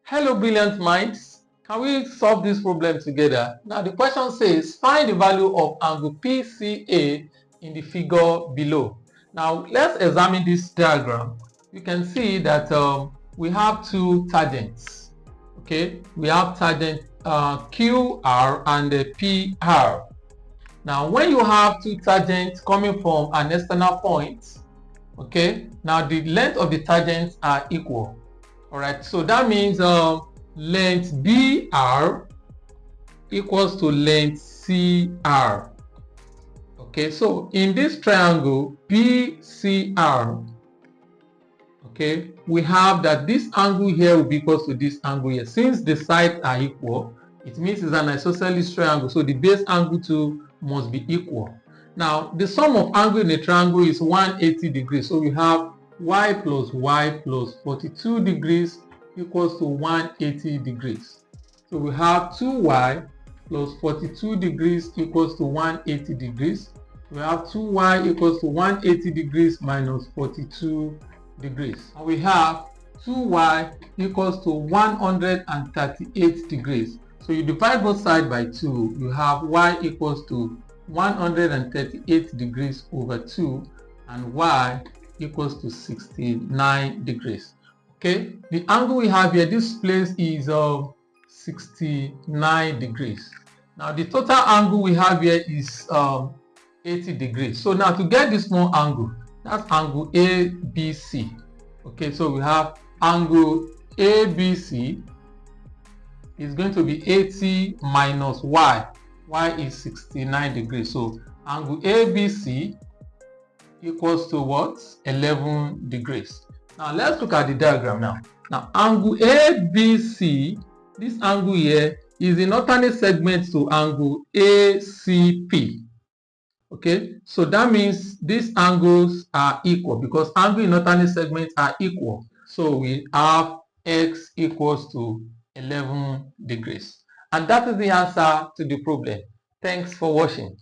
Hello, brilliant minds. Can we solve this problem together? Now, the question says, find the value of angle PCA in the figure below. Now, let's examine this diagram. You can see that we have two tangents. Okay, we have tangent QR and PR. Now, when you have two tangents coming from an external point, okay, now the length of the tangents are equal. All right, so that means length BR equals to length CR. Okay, so in this triangle BCR, okay, we have that this angle here will be equal to this angle here. Since the sides are equal, it means it's an isosceles triangle, so the base angle too must be equal. Now, the sum of angle in a triangle is 180 degrees, so we have y plus 42 degrees equals to 180 degrees. So we have 2y plus 42 degrees equals to 180 degrees. We have 2y equals to 180 degrees minus 42 degrees. And we have 2y equals to 138 degrees. So you divide both sides by 2, you have y equals to 138 degrees over 2 and y equals to 69 degrees. Okay, the angle we have here, this place is 69 degrees. Now the total angle we have here is 80 degrees. So now to get this small angle, that's angle ABC. Okay, so we have angle ABC is going to be 80 minus y. Y is 69 degrees. So angle ABC equals to what? 11 degrees. Now let's look at the diagram now. Now angle ABC, this angle here is an alternate segment to angle ACP. Okay, so that means these angles are equal because angle in alternate segments are equal. So we have x equals to 11 degrees. And that is the answer to the problem. Thanks for watching.